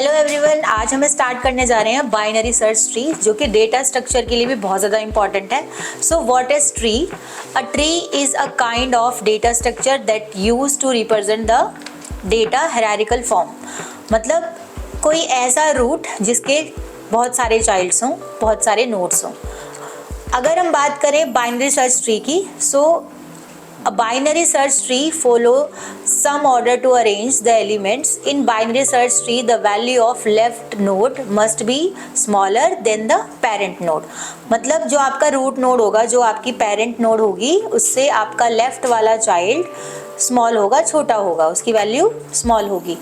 Hello everyone, आज हम start करने जा रहे हैं बाइनरी सर्च ट्री, जो कि डेटा स्ट्रक्चर के लिए भी बहुत ज़्यादा इंपॉर्टेंट है। So what is tree? A tree is a kind of data structure that use to represent the data hierarchical form. मतलब कोई ऐसा रूट जिसके बहुत सारे चाइल्ड्स हों, बहुत सारे नोड्स हों। अगर हम बात करें बाइनरी सर्च ट्री की, सो a binary search tree follow some order to arrange the elements. In binary search tree, the value of left node must be smaller than the parent node. मतलब जो आपका root node होगा, जो आपकी parent node होगी, उससे आपका left वाला चाइल्ड स्मॉल होगा, छोटा होगा, उसकी वैल्यू स्मॉल होगी।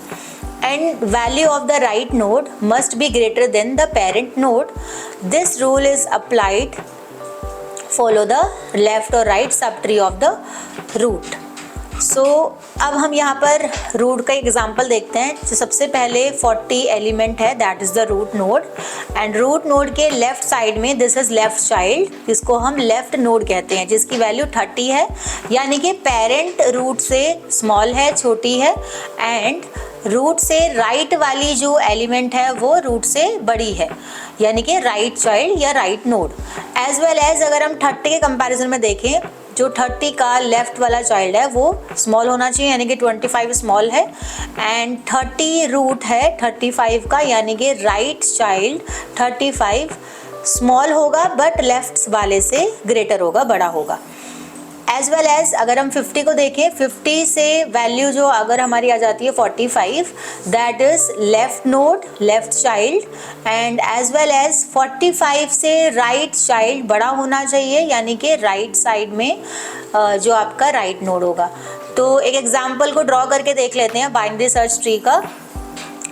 And value of the right node must be greater than the parent node. This rule is applied follow the left or right subtree of the root. So अब हम यहाँ पर root का एग्जाम्पल देखते हैं। जो सबसे पहले 40 एलिमेंट है, that is the root node. And root node के लेफ्ट साइड में दिस इज लेफ्ट चाइल्ड, जिसको हम लेफ्ट नोड कहते हैं, जिसकी वैल्यू 30 है, यानी कि पेरेंट रूट से स्मॉल है, छोटी है, एंड रूट से राइट वाली जो एलिमेंट है वो रूट से बड़ी है, यानी कि राइट चाइल्ड या right node. As well as अगर हम 30 के कंपैरिजन में देखें, जो 30 का लेफ्ट वाला चाइल्ड है वो स्मॉल होना चाहिए, यानी कि 25 स्मॉल है, एंड 30 रूट है 35 का, यानी कि राइट चाइल्ड 35 स्मॉल होगा, बट लेफ्ट वाले से ग्रेटर होगा, बड़ा होगा। एज वेल एज अगर हम 50 को देखें, 50 से वैल्यू जो अगर हमारी आ जाती है 45, that is left node, left child, and as well as 45 से राइट चाइल्ड बड़ा होना चाहिए, यानी कि राइट साइड में जो आपका राइट नोड होगा। तो एक एग्जाम्पल को ड्रॉ करके देख लेते हैं बाइनरी सर्च ट्री का।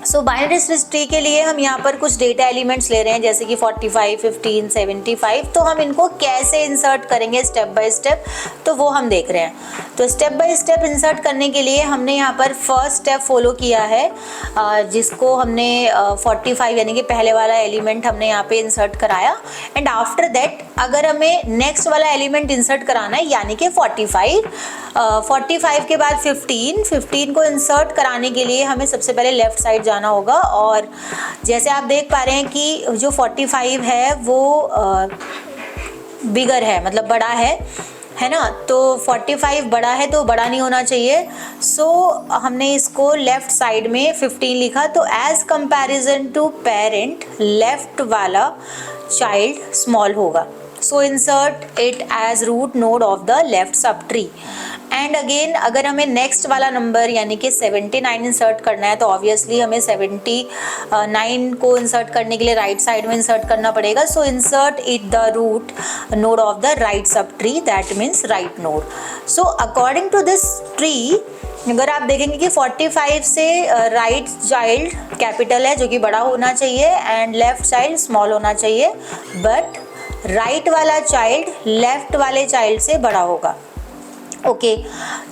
सो बाइनरी सर्च ट्री के लिए हम यहाँ पर कुछ डेटा एलिमेंट्स ले रहे हैं, जैसे कि 45, 15, 75। तो हम इनको कैसे इंसर्ट करेंगे स्टेप बाय स्टेप, तो वो हम देख रहे हैं। तो स्टेप बाय स्टेप इंसर्ट करने के लिए हमने यहाँ पर फर्स्ट स्टेप फॉलो किया है, जिसको हमने 45 यानी कि पहले वाला एलिमेंट हमने यहाँ पे इंसर्ट कराया। एंड आफ्टर दैट अगर हमें नेक्स्ट वाला एलिमेंट इंसर्ट कराना है, यानी कि 45 के बाद 15 को इंसर्ट कराने के लिए हमें सबसे पहले लेफ्ट साइड जाना होगा। और जैसे आप देख पा रहे हैं कि जो 45 है वो बिगर है, मतलब बड़ा है ना। तो 45 बड़ा है तो बड़ा नहीं होना चाहिए। सो हमने इसको लेफ्ट साइड में 15 लिखा। तो as comparison to parent, left वाला चाइल्ड स्मॉल होगा। So insert it as root node of the left subtree. And again अगर हमें नेक्स्ट वाला नंबर यानी कि 79 इंसर्ट करना है, तो ऑब्वियसली हमें 79 को इंसर्ट करने के लिए राइट साइड में इंसर्ट करना पड़ेगा। So insert it the root node of the right subtree, that means right node. So according to this tree, अगर आप देखेंगे कि 45 से राइट चाइल्ड कैपिटल है, जो कि बड़ा होना चाहिए, एंड लेफ्ट चाइल्ड स्मॉल होना चाहिए, बट राइट वाला चाइल्ड लेफ्ट वाले चाइल्ड से बड़ा होगा। Okay,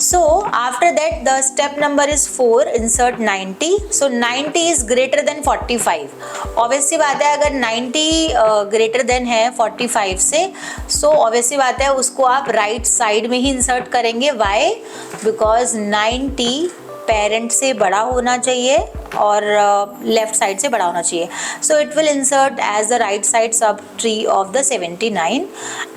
so after that the step number is 4, insert 90. So 90 is greater than 45. Obviously बात है, अगर 90 greater than है 45 से, so obviously बात है उसको आप राइट साइड में ही इंसर्ट करेंगे। Why? Because 90 पेरेंट से बड़ा होना चाहिए और लेफ्ट साइड से बड़ा होना चाहिए। So it will insert as the right side sub tree of the 79।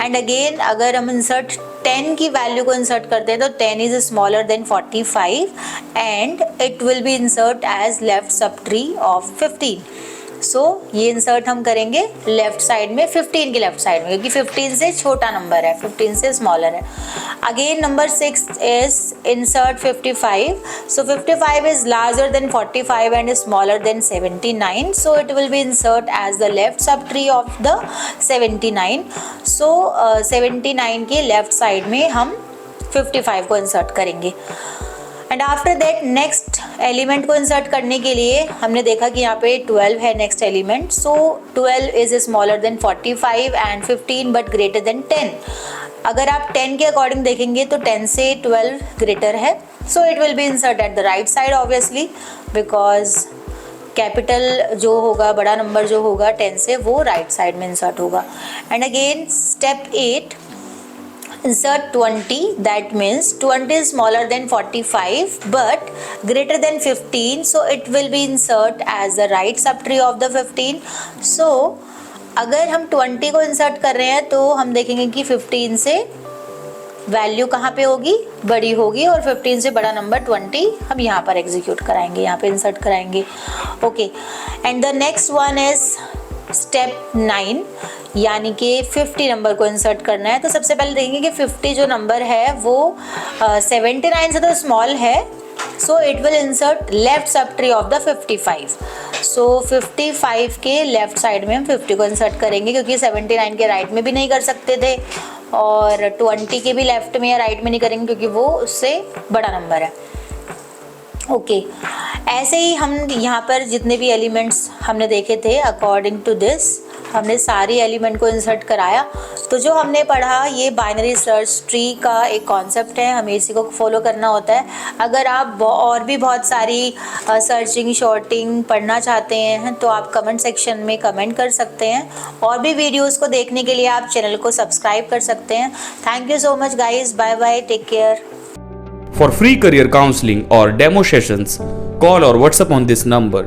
And again अगर हम इंसर्ट 10 की वैल्यू को इंसर्ट करते हैं, तो 10 is smaller than 45 and it will be insert as left sub tree of 15। सो ये इंसर्ट हम करेंगे लेफ्ट साइड में, 15 के लेफ्ट साइड में, क्योंकि 15 से छोटा नंबर है, 15 से स्मॉलर है। Again number 6 is insert 55. So 55 is larger than 45 and smaller than 79. So it will be insert as the left sub tree of the 79. सो 79 के लेफ्ट साइड में हम 55 को इंसर्ट करेंगे। And after that next element को insert करने के लिए हमने देखा कि यहाँ पे 12 है next element. So 12 is smaller than 45 and 15 but greater than 10। अगर आप 10 के अकॉर्डिंग देखेंगे तो 10 से 12 ग्रेटर है। So it will be insert at the right side obviously, because capital जो होगा, बड़ा नंबर जो होगा 10 से, वो राइट साइड में इंसर्ट होगा। And again step 8, insert 20, that means 20 is smaller than 45 but greater than 15, so it will be insert as the right subtree of the 15. So अगर हम 20 को इंसर्ट कर रहे हैं तो हम देखेंगे कि 15 से वैल्यू कहाँ पे होगी, बड़ी होगी, और 15 से बड़ा नंबर 20 हम यहाँ पर एग्जीक्यूट कराएंगे, यहाँ पे इंसर्ट कराएंगे. Okay, and the next one is step 9, यानी कि 50 नंबर को इंसर्ट करना है. तो सबसे पहले देखेंगे कि 50 जो नंबर है वो 79 से तो स्मॉल है, so it will insert left sub tree of the 55. सो 55 के लेफ्ट साइड में हम 50 को इंसर्ट करेंगे, क्योंकि 79 के राइट में भी नहीं कर सकते थे और 20 के भी लेफ्ट में या राइट में नहीं करेंगे क्योंकि वो उससे बड़ा नंबर है. ओके, ऐसे ही हम यहाँ पर जितने भी एलिमेंट्स हमने देखे थे अकॉर्डिंग टू दिस हमने सारी एलिमेंट को इंसर्ट कराया. तो जो हमने पढ़ा ये बाइनरी सर्च ट्री का एक कॉन्सेप्ट है, हमें इसी को फॉलो करना होता है. अगर आप और भी बहुत सारी सर्चिंग शॉर्टिंग पढ़ना चाहते हैं तो आप कमेंट सेक्शन में कमेंट कर सकते हैं. और भी वीडियोस को देखने के लिए आप चैनल को सब्सक्राइब कर सकते हैं. Thank you so much guys, bye bye, take care. For free career counseling or demo sessions, call or WhatsApp on this number